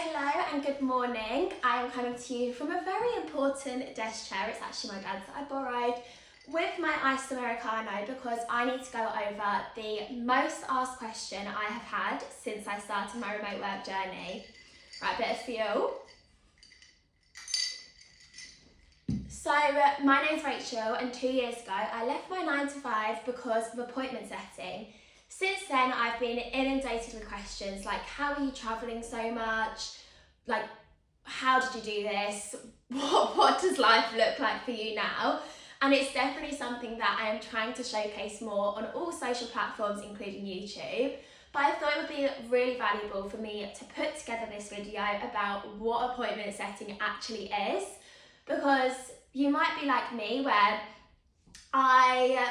Hello and good morning. I am coming to you from a very important desk chair. It's actually my dad's that I borrowed with my iced Americano because I need to go over the most asked question I have had since I started my remote work journey. Right, a bit of fuel. So my name's Rachel and 2 years ago I left my 9 to 5 because of appointment setting. Since then I've been inundated with questions like how are you travelling so much? Like how did you do this? What does life look like for you now? And it's definitely something that I am trying to showcase more on all social platforms including YouTube. But I thought it would be really valuable for me to put together this video about what appointment setting actually is, because you might be like me where I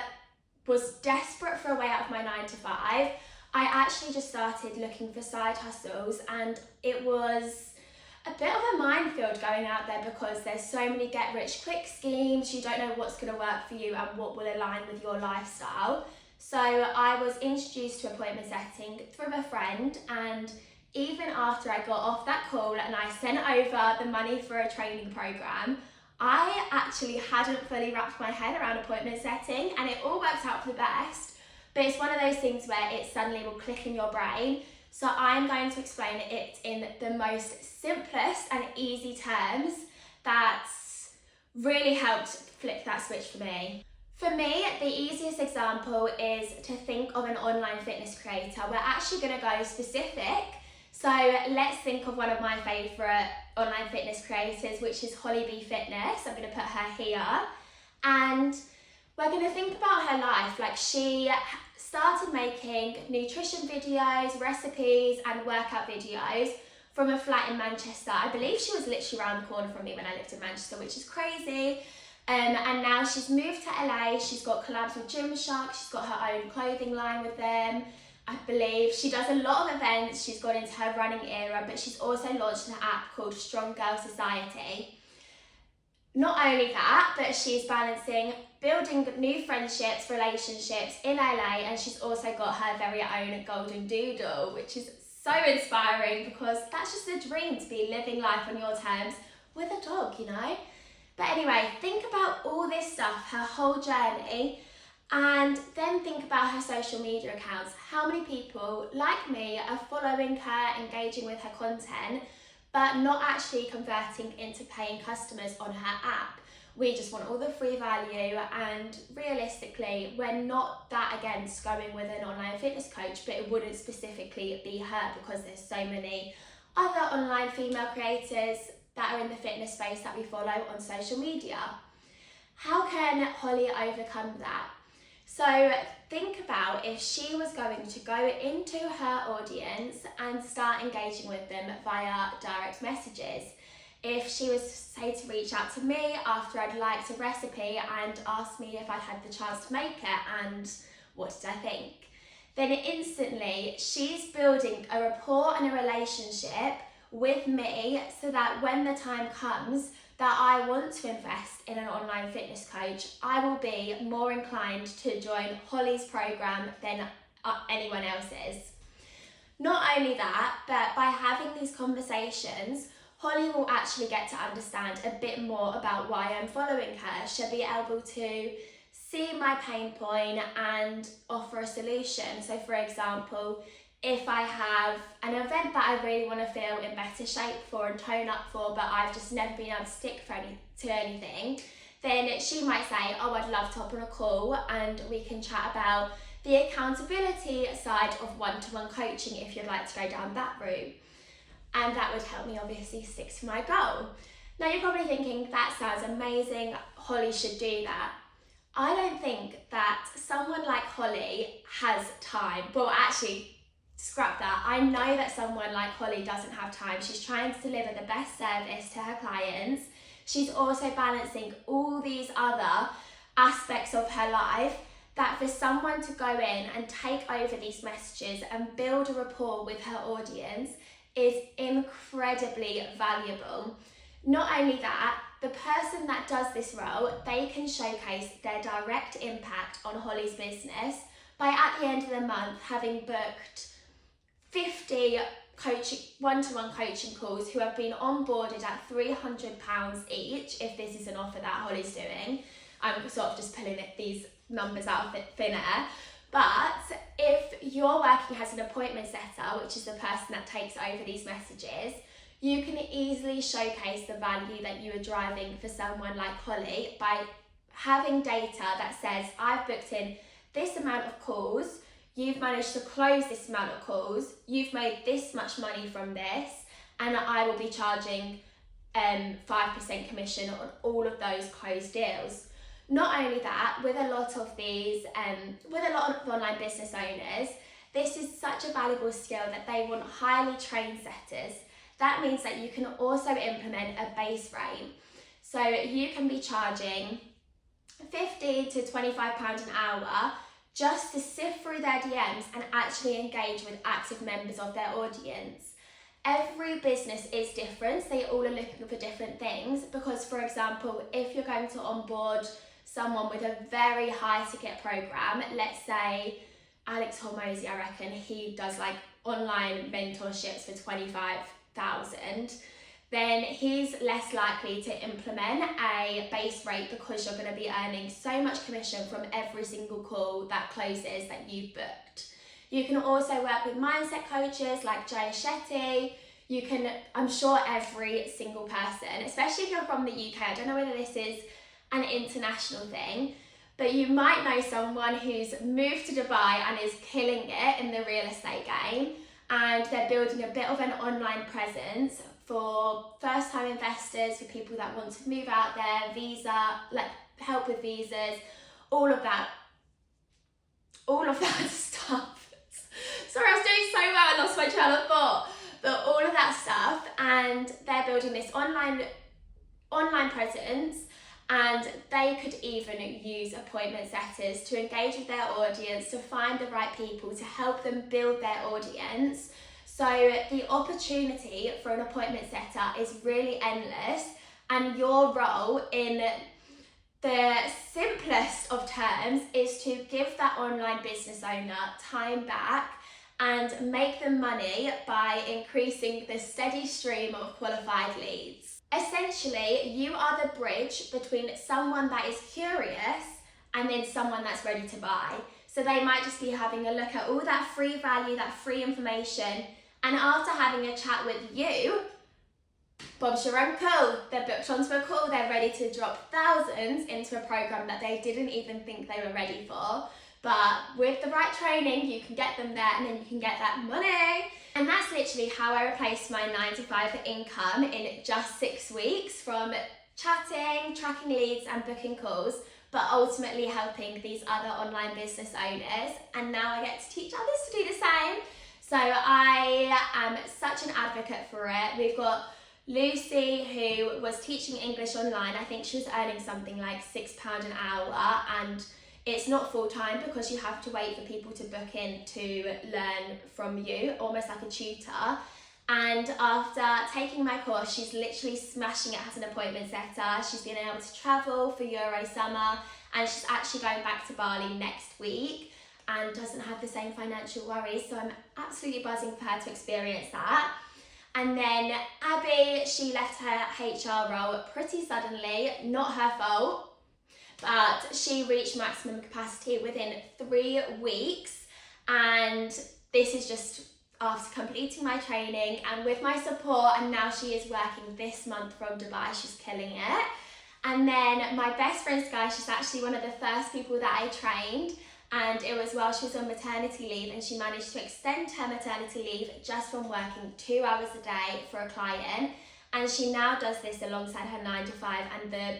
was desperate for a way out of my 9 to 5. I actually just started looking for side hustles and it was a bit of a minefield going out there because there's so many get rich quick schemes. You don't know what's going to work for you and what will align with your lifestyle. So I was introduced to appointment setting through a friend, and even after I got off that call and I sent over the money for a training program, I actually hadn't fully wrapped my head around appointment setting, and it all works out for the best, but it's one of those things where it suddenly will click in your brain. So I'm going to explain it in the most simplest and easy terms that's really helped flip that switch for me. For me, the easiest example is to think of an online fitness creator. We're actually going to go specific. So let's think of one of my favourite online fitness creators, which is Holly B Fitness. I'm going to put her here. And we're going to think about her life. Like, she started making nutrition videos, recipes and workout videos from a flat in Manchester. I believe she was literally around the corner from me when I lived in Manchester, which is crazy. And now she's moved to LA. She's got collabs with Gymshark. She's got her own clothing line with them. I believe she does a lot of events. She's gone into her running era, but she's also launched an app called Strong Girl Society. Not only that, but she's balancing building new friendships, relationships in LA, and she's also got her very own golden doodle, which is so inspiring because that's just a dream, to be living life on your terms with a dog, you know? But anyway, think about all this stuff, her whole journey, and then think about her social media accounts. How many people, like me, are following her, engaging with her content, but not actually converting into paying customers on her app? We just want all the free value, and realistically, we're not that against going with an online fitness coach, but it wouldn't specifically be her because there's so many other online female creators that are in the fitness space that we follow on social media. How can Holly overcome that? So think about if she was going to go into her audience and start engaging with them via direct messages. If she was, say, to reach out to me after I'd liked a recipe and asked me if I'd had the chance to make it and what did I think, then instantly she's building a rapport and a relationship with me so that when the time comes that I want to invest in an online fitness coach, I will be more inclined to join Holly's program than anyone else's. Not only that, but by having these conversations, Holly will actually get to understand a bit more about why I'm following her. She'll be able to see my pain point and offer a solution. So for example, if I have an event that I really want to feel in better shape for and tone up for, but I've just never been able to stick to anything, then she might say, oh, I'd love to hop on a call and we can chat about the accountability side of one-to-one coaching if you'd like to go down that route. And that would help me obviously stick to my goal. Now you're probably thinking, that sounds amazing, Holly should do that. I don't think that someone like Holly has time. Well, actually, scrap that. I know that someone like Holly doesn't have time. She's trying to deliver the best service to her clients. She's also balancing all these other aspects of her life, that for someone to go in and take over these messages and build a rapport with her audience is incredibly valuable. Not only that, the person that does this role, they can showcase their direct impact on Holly's business by, at the end of the month, having booked 50 one-to-one coaching calls who have been onboarded at £300 each, if this is an offer that Holly's doing. I'm sort of just pulling these numbers out of thin air. But if you're working as an appointment setter, which is the person that takes over these messages, you can easily showcase the value that you are driving for someone like Holly by having data that says, I've booked in this amount of calls, you've managed to close this amount of calls, you've made this much money from this, and I will be charging 5% commission on all of those closed deals. Not only that, with a lot of online business owners, this is such a valuable skill that they want highly trained setters. That means that you can also implement a base rate. So you can be charging £15 to £25 an hour just to sift through their DMs and actually engage with active members of their audience. Every business is different. They all are looking for different things because, for example, if you're going to onboard someone with a very high ticket program, let's say Alex Hormozy, I reckon he does like online mentorships for 25,000, then he's less likely to implement a base rate because you're going to be earning so much commission from every single call that closes that you've booked. You can also work with mindset coaches like Jay Shetty. You can, I'm sure every single person, especially if you're from the UK, I don't know whether this is an international thing, but you might know someone who's moved to Dubai and is killing it in the real estate game, and they're building a bit of an online presence for first-time investors, for people that want to move out there, visa, like help with visas, all of that stuff. Sorry, I was doing so well, I lost my train of thought. But all of that stuff, and they're building this online presence, and they could even use appointment setters to engage with their audience, to find the right people, to help them build their audience. So the opportunity for an appointment setter is really endless, and your role, in the simplest of terms, is to give that online business owner time back and make them money by increasing the steady stream of qualified leads. Essentially, you are the bridge between someone that is curious and then someone that's ready to buy. So they might just be having a look at all that free value, that free information, and after having a chat with you, Bob's your uncle, they're booked onto a call, they're ready to drop thousands into a program that they didn't even think they were ready for. But with the right training, you can get them there and then you can get that money. And that's literally how I replaced my 9-to-5 income in just 6 weeks, from chatting, tracking leads and booking calls, but ultimately helping these other online business owners. And now I get to teach others to do the same. So I am such an advocate for it. We've got Lucy, who was teaching English online. I think she was earning something like £6 an hour, and it's not full-time because you have to wait for people to book in to learn from you, almost like a tutor. And after taking my course, she's literally smashing it as an appointment setter. She's been able to travel for Euro summer, and she's actually going back to Bali next week and doesn't have the same financial worries. So I'm absolutely buzzing for her to experience that. And then Abby, she left her HR role pretty suddenly, not her fault, but she reached maximum capacity within 3 weeks. And this is just after completing my training and with my support, and now she is working this month from Dubai. She's killing it. And then my best friend Skye, she's actually one of the first people that I trained, and it was while she was on maternity leave, and she managed to extend her maternity leave just from working 2 hours a day for a client. And she now does this alongside her 9-to-5, and the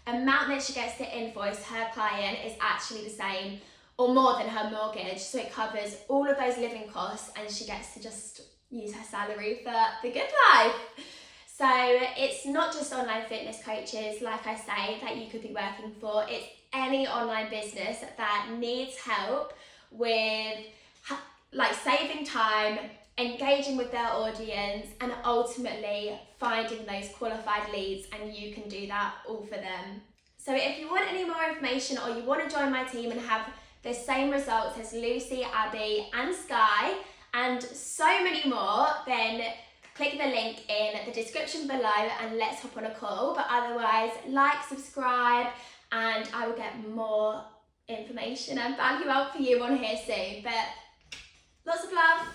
amount that she gets to invoice her client is actually the same or more than her mortgage. So it covers all of those living costs, and she gets to just use her salary for the good life. So it's not just online fitness coaches, like I say, that you could be working for. It's any online business that needs help with like saving time, engaging with their audience, and ultimately finding those qualified leads, and you can do that all for them. So if you want any more information, or you want to join my team and have the same results as Lucy, Abby and Skye, and so many more, then click the link in the description below and let's hop on a call. But otherwise, like, subscribe, and I will get more information and value out for you on here soon. But lots of love.